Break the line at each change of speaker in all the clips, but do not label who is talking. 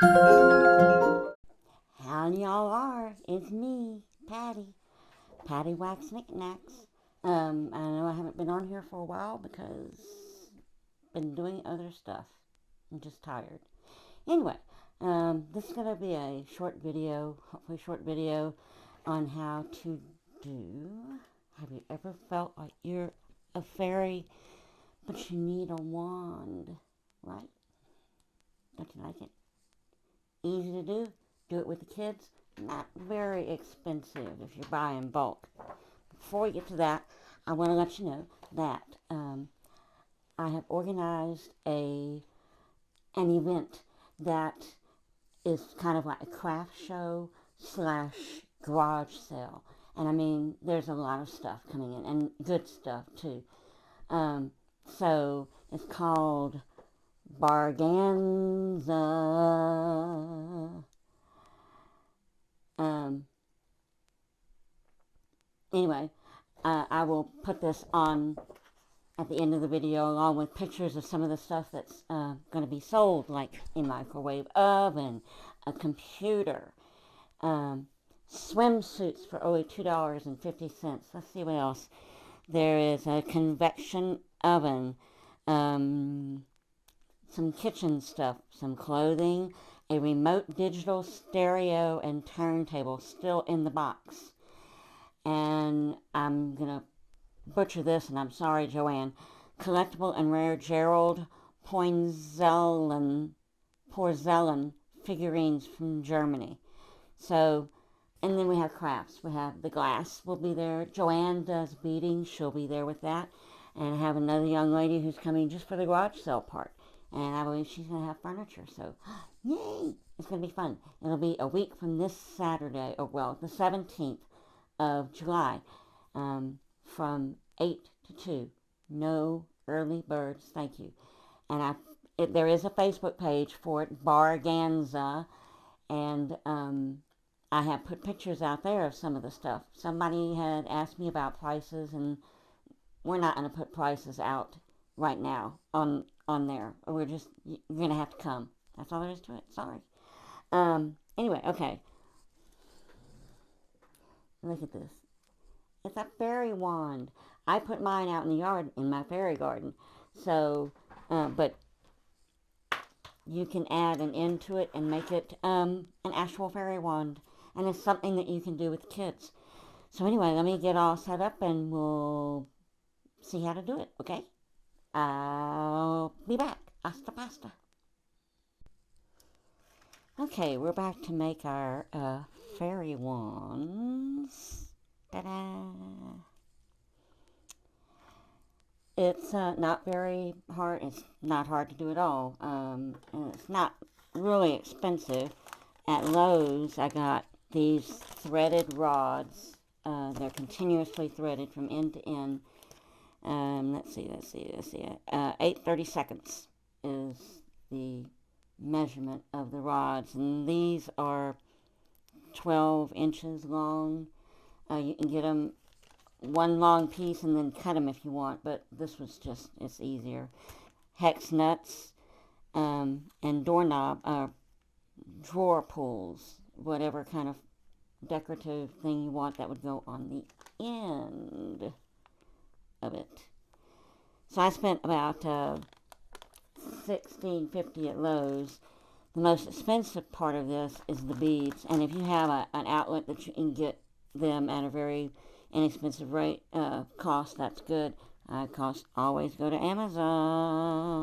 How y'all are? It's me, Patty. Patty Wax Knickknacks. I know I haven't been on here for a while because I've been doing other stuff. I'm just tired. Anyway, this is gonna be a short video, hopefully short video, on how to do. Have you ever felt like you're a fairy, but you need a wand, right? Don't you like it? Easy to do. Do it with the kids. Not very expensive if you buy in bulk. Before we get to that, I want to let you know that I have organized an event that is kind of like a craft show slash garage sale. And I mean, there's a lot of stuff coming in, and good stuff too. Um, so it's called Barganza. Um, anyway, I will put this on at the end of the video along with pictures of some of the stuff that's going to be sold, like a microwave oven, a computer, um, swimsuits for only $2.50. Let's see what else. There is a convection oven, um, some kitchen stuff, some clothing, a remote digital stereo and turntable still in the box. And I'm going to butcher this, and I'm sorry, Joanne. Collectible and rare Gerald porcelain figurines from Germany. So, and then we have crafts. We have the glass will be there. Joanne does beading. She'll be there with that. And I have another young lady who's coming just for the garage sale part. And I believe she's going to have furniture. So, yay! It's going to be fun. It'll be a week from this Saturday, or well, the 17th of July, from 8 to 2. No early birds, thank you. And there is a Facebook page for it, Barganza, and I have put pictures out there of some of the stuff. Somebody had asked me about prices, and we're not going to put prices out right now on there. You're going to have to come. That's all there is to it. Sorry. Anyway, okay. Look at this. It's a fairy wand. I put mine out in the yard in my fairy garden. So, but you can add an end to it and make it an actual fairy wand. And it's something that you can do with kids. So anyway, let me get all set up and we'll see how to do it, okay? I'll be back. Hasta pasta. Okay, we're back to make our fairy wands. Ta-da! It's not very hard. It's not hard to do at all. And it's not really expensive. At Lowe's, I got these threaded rods. They're continuously threaded from end to end. Let's see. 8/32 is the measurement of the rods. And these are 12 inches long. You can get them one long piece and then cut them if you want, but this was just, it's easier. Hex nuts, and drawer pulls, whatever kind of decorative thing you want that would go on the end of it. So I spent about $16.50 at Lowe's. The most expensive part of this is the beads, and if you have an outlet that you can get them at a very inexpensive rate, cost, that's good. Always go to Amazon,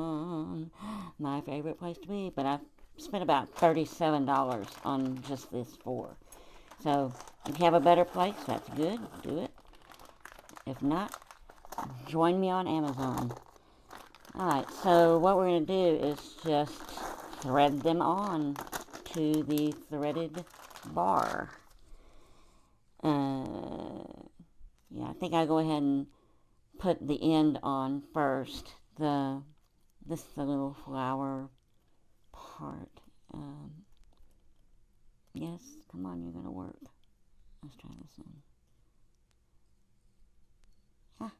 my favorite place to be, but I've spent about $37 on just this four. So if you have a better place, that's good, do it. If not, join me on Amazon. Alright, so what we're going to do is just thread them on to the threaded bar. Yeah, I think I'll go ahead and put the end on first. This is the little flower part. Yes, come on, you're gonna work. Let's try this one. Ah.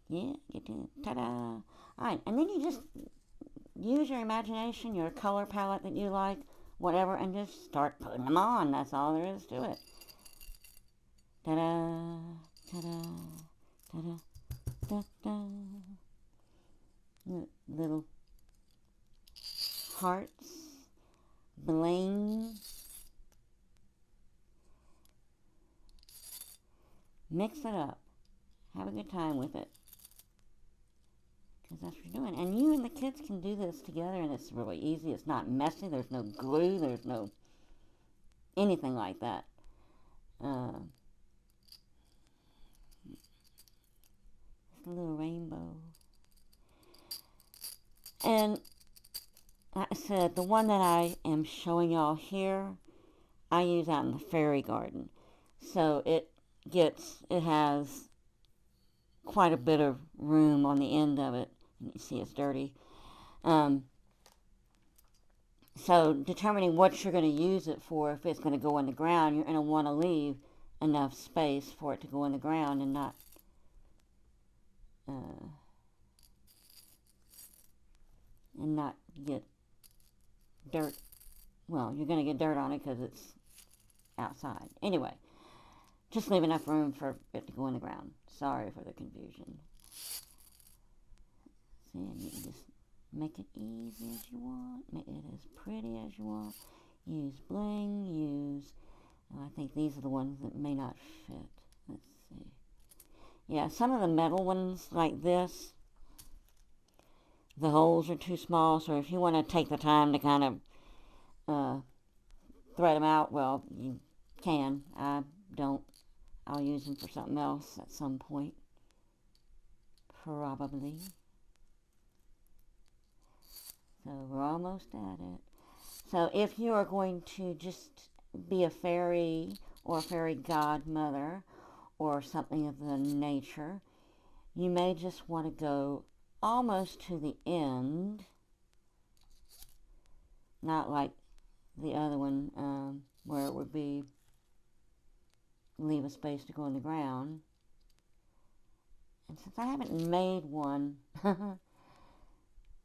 Yeah, get to ta-da. All right, and then you just use your imagination, your color palette that you like, whatever, and just start putting them on. That's all there is to it. Ta-da, ta-da, ta-da, ta-da. Little hearts, bling. Mix it up. Have a good time with it. Because that's what you're doing. And you and the kids can do this together, and it's really easy. It's not messy. There's no glue. There's no anything like that. Just a little rainbow. And like I said, the one that I am showing y'all here, I use out in the fairy garden. So it has quite a bit of room on the end of it. You see it's dirty. So determining what you're going to use it for, if it's going to go in the ground, you're going to want to leave enough space for it to go in the ground and not get dirt. Well, you're going to get dirt on it because it's outside. Anyway, just leave enough room for it to go in the ground. Sorry for the confusion. See, and you can just make it easy as you want. Make it as pretty as you want. Use bling. I think these are the ones that may not fit. Let's see. Yeah, some of the metal ones like this, the holes are too small. So if you want to take the time to kind of thread them out, well, you can. I don't. I'll use them for something else at some point. Probably. So we're almost at it. So if you are going to just be a fairy or a fairy godmother or something of the nature, you may just want to go almost to the end. Not like the other one where it would be leave a space to go in the ground. And since I haven't made one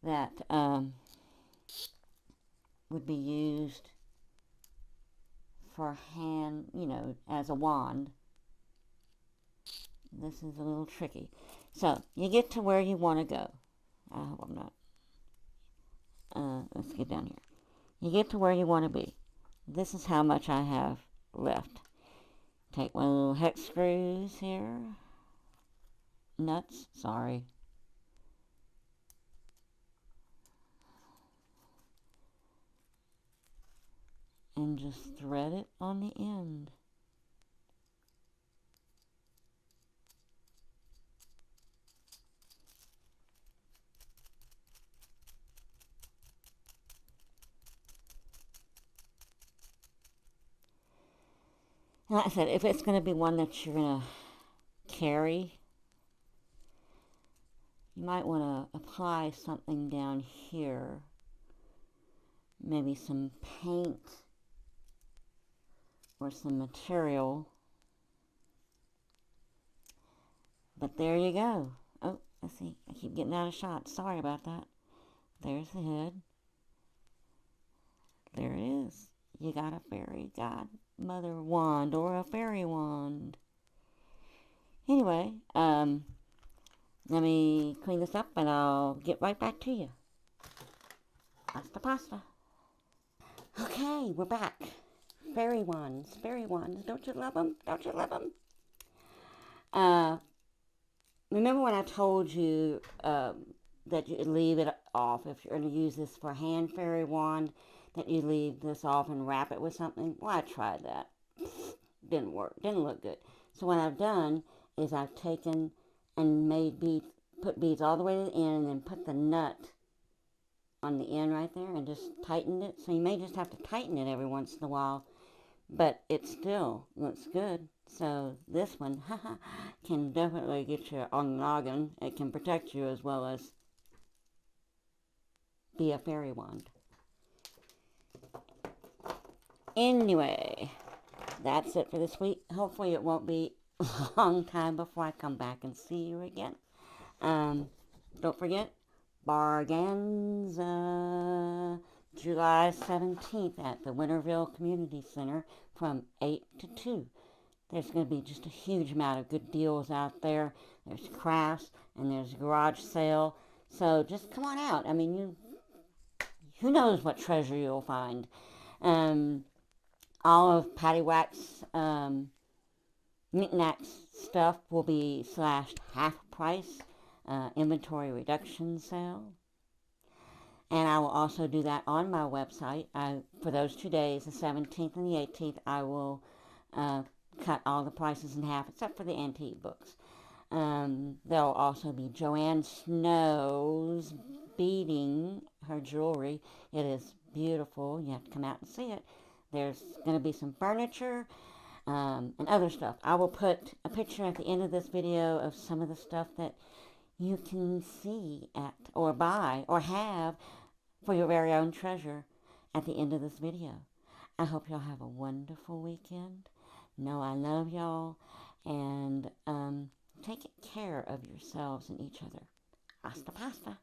that would be used for hand, as a wand, this is a little tricky. So you get to where you want to go. I hope I'm not. Let's get down here. You get to where you want to be. This is how much I have left. Take my little hex screws here. Nuts, sorry. And just thread it on the end. And like I said, if it's going to be one that you're going to carry, you might want to apply something down here. Maybe some paint or some material. But there you go. Oh, let's see. I keep getting out of shot. Sorry about that. There's the head. There it is. You got a fairy godmother wand or a fairy wand. Anyway, let me clean this up and I'll get right back to you. Pasta, pasta. Okay, we're back. Fairy wands. Don't you love them? Don't you love them? Remember when I told you that you leave it off if you're going to use this for a hand fairy wand, that you leave this off and wrap it with something? Well, I tried that. Didn't work. Didn't look good. So what I've done is I've taken and made beads, put beads all the way to the end, and then put the nut on the end right there and just tightened it. So you may just have to tighten it every once in a while, but it still looks good. So this one can definitely get you on the noggin. It can protect you as well as be a fairy wand. Anyway, that's it for this week. Hopefully it won't be a long time before I come back and see you again. Don't forget, Barganza, July 17th at the Winterville Community Center from 8 to 2. There's going to be just a huge amount of good deals out there. There's crafts and there's a garage sale. So just come on out. I mean, who knows what treasure you'll find. All of Patty Wax knickknacks stuff will be slashed half price. Inventory reduction sale. And I will also do that on my website. For those 2 days, the 17th and the 18th, I will cut all the prices in half, except for the antique books. There will also be Joanne Snow's beading her jewelry. It is beautiful. You have to come out and see it. There's going to be some furniture and other stuff. I will put a picture at the end of this video of some of the stuff that you can see at or buy or have for your very own treasure at the end of this video. I hope y'all have a wonderful weekend. Know I love y'all, and take care of yourselves and each other. Hasta pasta.